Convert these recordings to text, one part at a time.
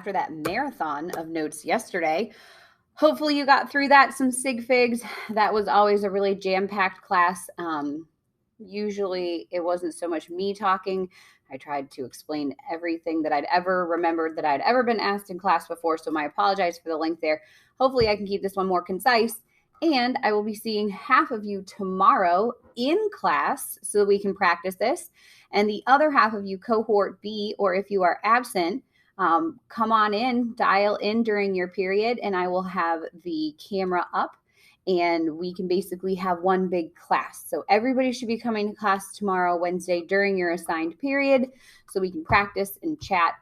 after that marathon of notes yesterday. Hopefully you got through that, some Sig Figs. That was always a really jam-packed class. Usually it wasn't so much me talking. I tried to explain everything that I'd ever remembered that I'd ever been asked in class before, so I apologize for the length there. Hopefully I can keep this one more concise, and I will be seeing half of you tomorrow in class so that we can practice this, and the other half of you, cohort B, or if you are absent, come on in, dial in during your period, and I will have the camera up, and we can basically have one big class. So everybody should be coming to class tomorrow, Wednesday, during your assigned period, so we can practice and chat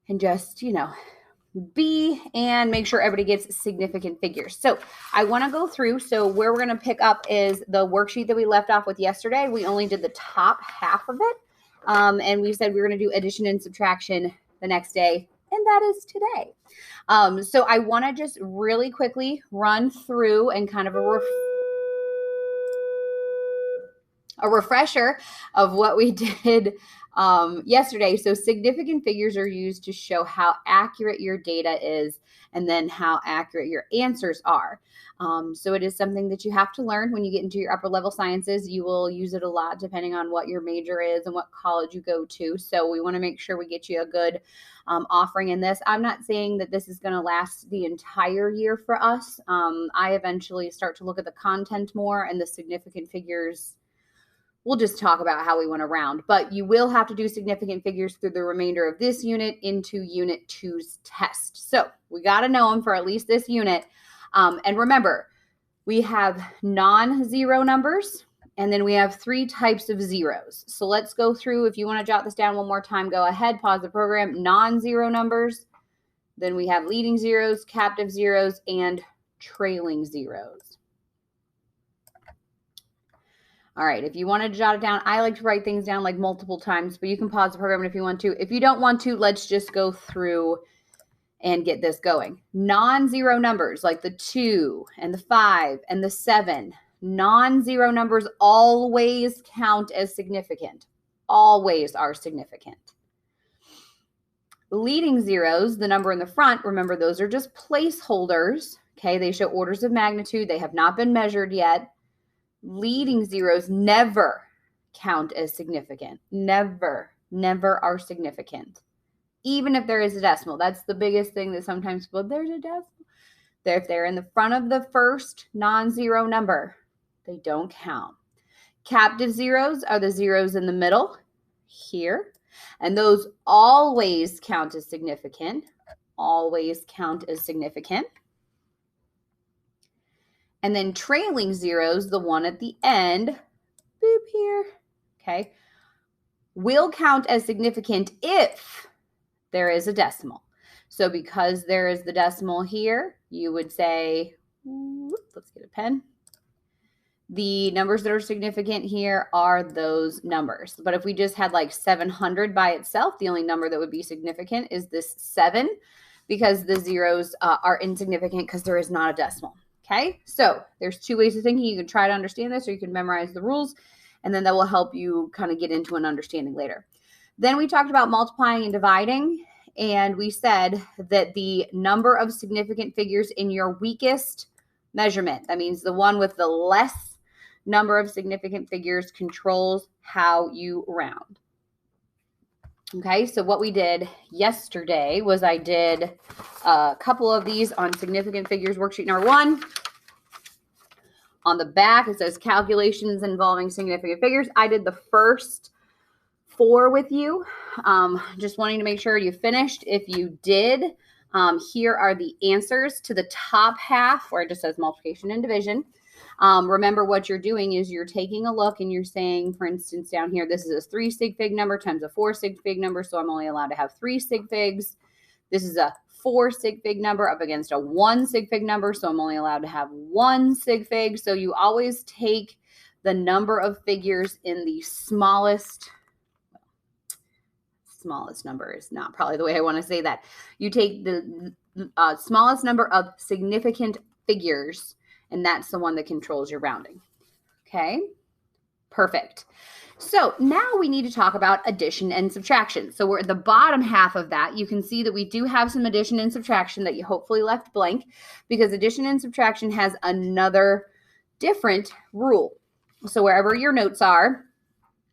and just, be and make sure everybody gets significant figures. So I want to go through. So where we're going to pick up is the worksheet that we left off with yesterday. We only did the top half of it. And we said we were going to do addition and subtraction the next day, and that is today. So I want to just really quickly run through and kind of a refresher of what we did yesterday. So significant figures are used to show how accurate your data is and then how accurate your answers are. So it is something that you have to learn when you get into your upper level sciences. You will use it a lot depending on what your major is and what college you go to. So we want to make sure we get you a good offering in this. I'm not saying that this is going to last the entire year for us. I eventually start to look at the content more, and the significant figures we'll just talk about how we went around, but you will have to do significant figures through the remainder of this unit into Unit 2's test. So we got to know them for at least this unit. And remember, we have non-zero numbers, and then we have 3 types of zeros. So let's go through. If you want to jot this down one more time, go ahead, pause the program. Non-zero numbers. Then we have leading zeros, captive zeros, and trailing zeros. All right, if you want to jot it down, I like to write things down like multiple times, but you can pause the program if you want to. If you don't want to, let's just go through and get this going. Non-zero numbers like the 2 and the 5 and the 7, non-zero numbers always count as significant. Always are significant. Leading zeros, the number in the front, remember those are just placeholders. Okay, they show orders of magnitude. They have not been measured yet. Leading zeros never count as significant. Never are significant. Even if there is a decimal. That's the biggest thing that sometimes people, there's a decimal. If they're in the front of the first non-zero number, they don't count. Captive zeros are the zeros in the middle here. And those always count as significant. Always count as significant. And then trailing zeros, the one at the end, boop here, okay, will count as significant if there is a decimal. So because there is the decimal here, you would say, let's get a pen. The numbers that are significant here are those numbers. But if we just had like 700 by itself, the only number that would be significant is this 7, because the zeros are insignificant because there is not a decimal. Okay, so there's 2 ways of thinking. You can try to understand this, or you can memorize the rules, and then that will help you kind of get into an understanding later. Then we talked about multiplying and dividing, and we said that the number of significant figures in your weakest measurement, that means the one with the less number of significant figures, controls how you round. Okay, so what we did yesterday was I did a couple of these on significant figures worksheet number 1. On the back, it says calculations involving significant figures. I did the first 4 with you. Just wanting to make sure you finished. If you did, here are the answers to the top half where it just says multiplication and division. Remember what you're doing is you're taking a look and you're saying, for instance, down here, this is a 3 sig fig number times a 4 sig fig number. So I'm only allowed to have 3 sig figs. This is a 4 sig fig number up against a 1 sig fig number. So I'm only allowed to have 1 sig fig. So you always take the number of figures in the smallest number is not probably the way I want to say that. You take the smallest number of significant figures, and that's the one that controls your rounding. Okay. Perfect. So now we need to talk about addition and subtraction. So we're at the bottom half of that. You can see that we do have some addition and subtraction that you hopefully left blank, because addition and subtraction has another different rule. So wherever your notes are,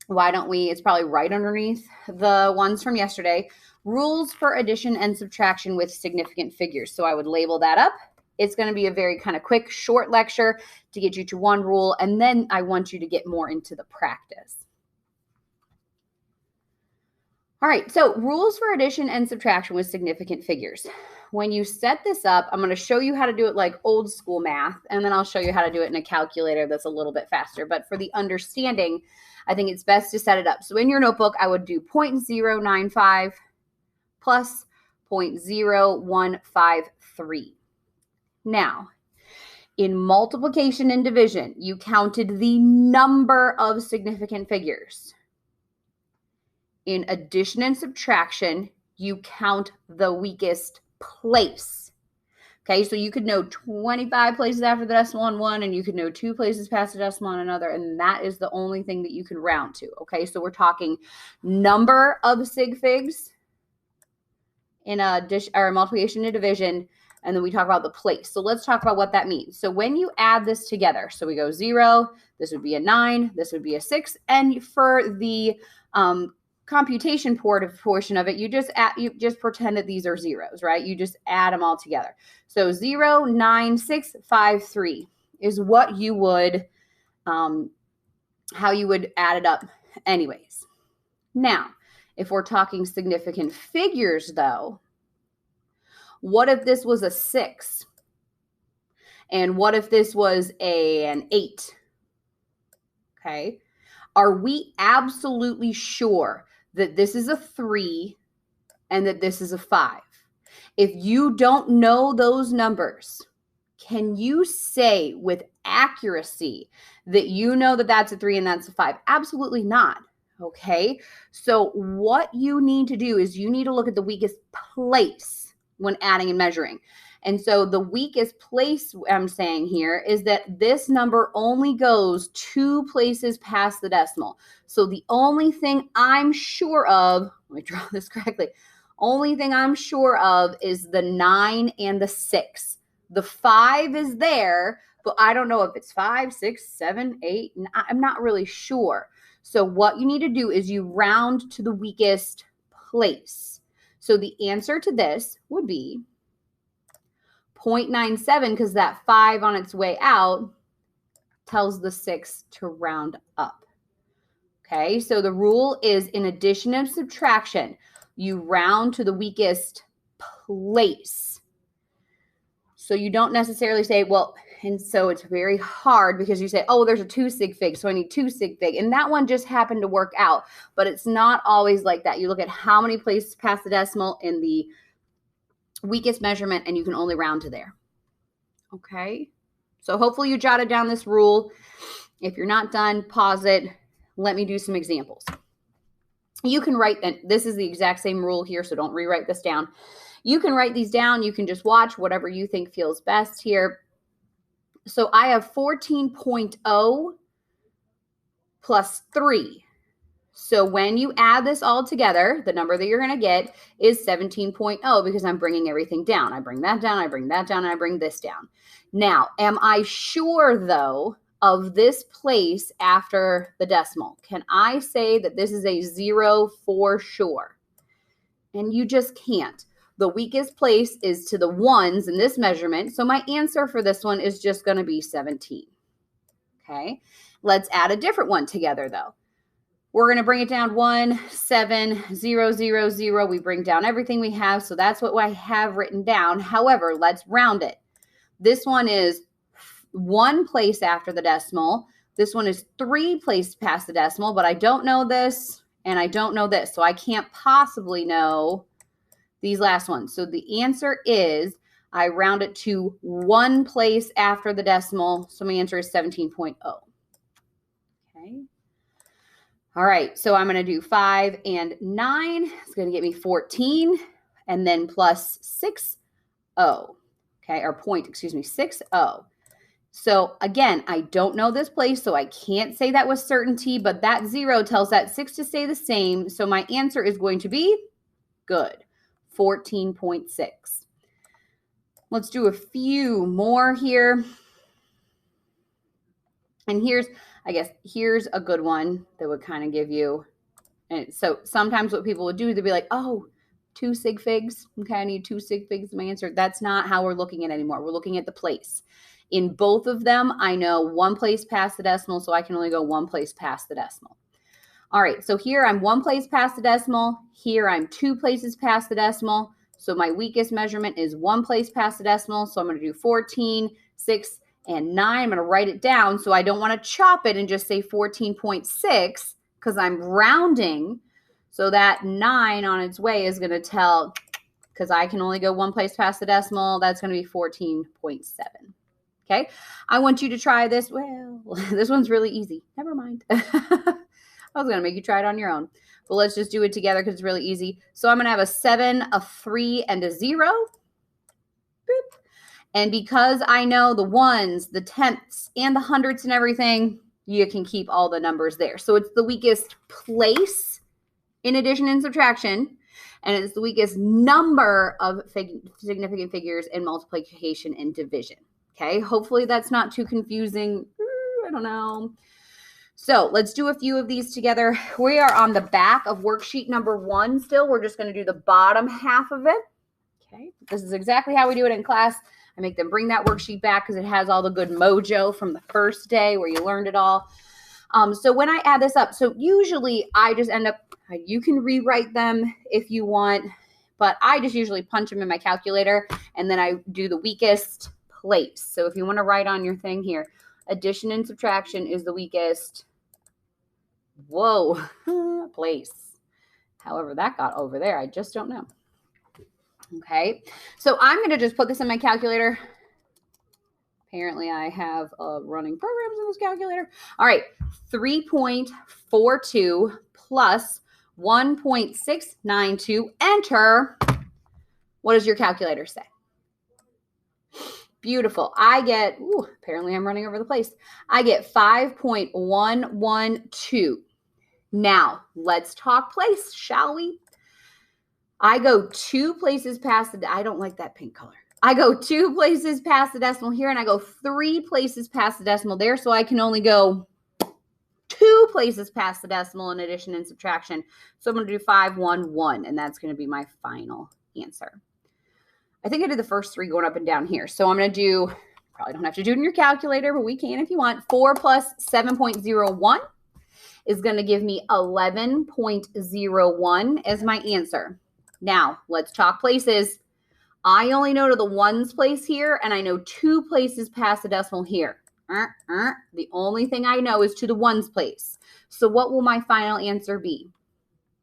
why don't we, it's probably right underneath the ones from yesterday, rules for addition and subtraction with significant figures. So I would label that up. It's going to be a very kind of quick, short lecture to get you to one rule, and then I want you to get more into the practice. All right, so rules for addition and subtraction with significant figures. When you set this up, I'm going to show you how to do it like old school math, and then I'll show you how to do it in a calculator that's a little bit faster. But for the understanding, I think it's best to set it up. So in your notebook, I would do 0.095 plus 0.0153. Now, in multiplication and division, you counted the number of significant figures. In addition and subtraction, you count the weakest place. Okay, so you could know 25 places after the decimal on one, and you could know 2 places past the decimal on another, and that is the only thing that you can round to. Okay, so we're talking number of sig figs in a multiplication and division, and then we talk about the place. So let's talk about what that means. So when you add this together, so we go 0, this would be a 9, this would be a 6, and for the computation portion of it, you just pretend that these are zeros, right? You just add them all together. So 09653 is what you would, how you would add it up anyways. Now, if we're talking significant figures though, what if this was a 6? And what if this was an 8? Okay. Are we absolutely sure that this is a 3 and that this is a 5? If you don't know those numbers, can you say with accuracy that you know that that's a 3 and that's a 5? Absolutely not. Okay, so what you need to do is you need to look at the weakest place when adding and measuring. And so the weakest place I'm saying here is that this number only goes 2 places past the decimal. So the only thing I'm sure of, let me draw this correctly, only thing I'm sure of is the 9 and the 6. The 5 is there, but I don't know if it's 5, 6, 7, 8. I'm not really sure. So what you need to do is you round to the weakest place. So the answer to this would be 0.97, because that 5 on its way out tells the 6 to round up. Okay, so the rule is in addition and subtraction, you round to the weakest place. So you don't necessarily say, well, and so it's very hard because you say, oh, there's a 2 sig fig, so I need 2 sig fig. And that one just happened to work out, but it's not always like that. You look at how many places past the decimal in the weakest measurement, and you can only round to there. Okay, so hopefully you jotted down this rule. If you're not done, pause it. Let me do some examples. You can write, and this is the exact same rule here, so don't rewrite this down. You can write these down. You can just watch whatever you think feels best here. So I have 14.0 plus 3. So when you add this all together, the number that you're going to get is 17.0, because I'm bringing everything down. I bring that down, I bring that down, and I bring this down. Now, am I sure, though, of this place after the decimal? Can I say that this is a 0 for sure? And you just can't. The weakest place is to the ones in this measurement, so my answer for this one is just going to be 17. Okay, let's add a different one together, though. We're going to bring it down 1, 7, 0, 0, 0. We bring down everything we have, so that's what I have written down. However, let's round it. This one is 1 place after the decimal. This one is 3 places past the decimal, but I don't know this, and I don't know this, so I can't possibly know these last ones. So the answer is I round it to 1 place after the decimal, so my answer is 17.0. Okay. All right, so I'm going to do 5 and 9. It's going to get me 14, and then plus 6, 0. Okay, or 6, 0. So again, I don't know this place, so I can't say that with certainty, but that 0 tells that 6 to stay the same. So my answer is going to be good, 14.6. Let's do a few more here. And here's a good one that would kind of give you, and so sometimes what people would do, they'd be like, oh, 2 sig figs. Okay, I need 2 sig figs in my answer. That's not how we're looking at it anymore. We're looking at the place. In both of them, I know 1 place past the decimal, so I can only go 1 place past the decimal. All right, so here I'm 1 place past the decimal. Here I'm 2 places past the decimal. So my weakest measurement is 1 place past the decimal. So I'm going to do 14, 6, and 9. I'm going to write it down. So I don't want to chop it and just say 14.6 because I'm rounding. So that 9 on its way is going to tell, because I can only go 1 place past the decimal, that's going to be 14.7. Okay, I want you to try this. Well, this one's really easy. Never mind. I was going to make you try it on your own. But let's just do it together because it's really easy. So I'm going to have a 7, a 3, and a 0. Boop. And because I know the ones, the tenths, and the hundredths and everything, you can keep all the numbers there. So it's the weakest place in addition and subtraction. And it's the weakest number of significant figures in multiplication and division. Okay, hopefully that's not too confusing. I don't know. So let's do a few of these together. We are on the back of worksheet number 1 still. We're just going to do the bottom half of it. Okay, this is exactly how we do it in class. I make them bring that worksheet back because it has all the good mojo from the first day where you learned it all. So when I add this up, so usually I just end up, you can rewrite them if you want, but I just usually punch them in my calculator and then I do the weakest place. So if you want to write on your thing here, addition and subtraction is the weakest, place. However that got over there, I just don't know. Okay, so I'm going to just put this in my calculator. Apparently I have running programs in this calculator. All right, 3.42 plus 1.692, enter. What does your calculator say? Beautiful. I get, apparently I'm running over the place. I get 5.112. Now, let's talk place, shall we? I go 2 places past the, I don't like that pink color. I go 2 places past the decimal here, and I go 3 places past the decimal there, so I can only go 2 places past the decimal in addition and subtraction. So I'm going to do 511, and that's going to be my final answer. I think I did the first 3 going up and down here. So I'm going to do, probably don't have to do it in your calculator, but we can if you want. 4 plus 7.01 is going to give me 11.01 as my answer. Now, let's talk places. I only know to the ones place here, and I know 2 places past the decimal here. The only thing I know is to the ones place. So what will my final answer be?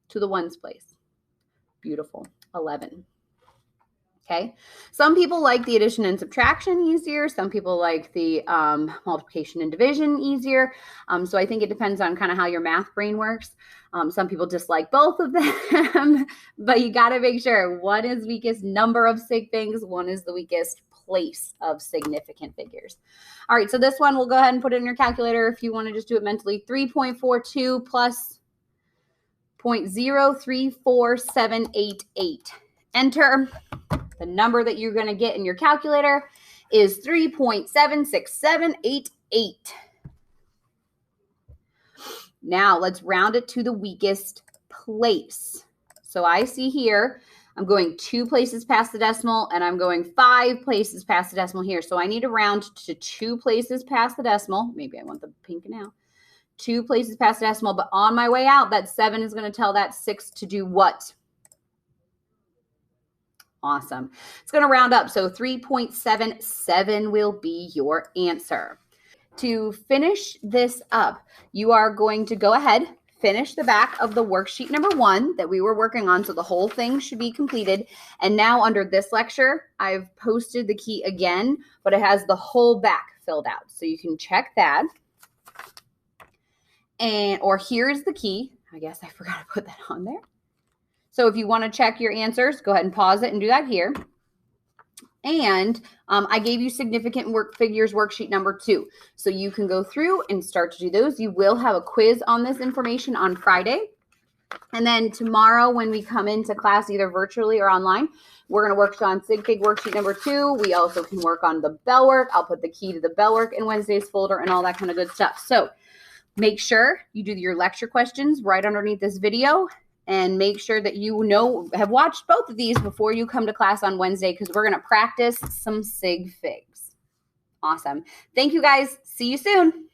To the ones place. Beautiful. 11. Okay. Some people like the addition and subtraction easier. Some people like the multiplication and division easier. So I think it depends on kind of how your math brain works. Some people dislike both of them, but you got to make sure one is weakest number of sig figs, one is the weakest place of significant figures. All right, so this one, we'll go ahead and put it in your calculator if you want to just do it mentally. 3.42 plus 0.034788. Enter. The number that you're going to get in your calculator is 3.76788. Now let's round it to the weakest place. So I see here, I'm going 2 places past the decimal, and I'm going 5 places past the decimal here. So I need to round to 2 places past the decimal. Maybe I want the pink now. 2 places past the decimal, but on my way out, that 7 is going to tell that 6 to do what? Awesome. It's going to round up. So 3.77 will be your answer. To finish this up, you are going to go ahead, finish the back of the worksheet number 1 that we were working on. So the whole thing should be completed. And now under this lecture, I've posted the key again, but it has the whole back filled out. So you can check that. Or here's the key. I guess I forgot to put that on there. So if you want to check your answers, go ahead and pause it and do that here. And I gave you significant work figures worksheet number 2. So you can go through and start to do those. You will have a quiz on this information on Friday. And then tomorrow when we come into class, either virtually or online, we're going to work on Sig Fig worksheet number 2. We also can work on the bell work. I'll put the key to the bell work in Wednesday's folder and all that kind of good stuff. So make sure you do your lecture questions right underneath this video. And make sure that you have watched both of these before you come to class on Wednesday, because we're going to practice some Sig Figs. Awesome. Thank you, guys. See you soon.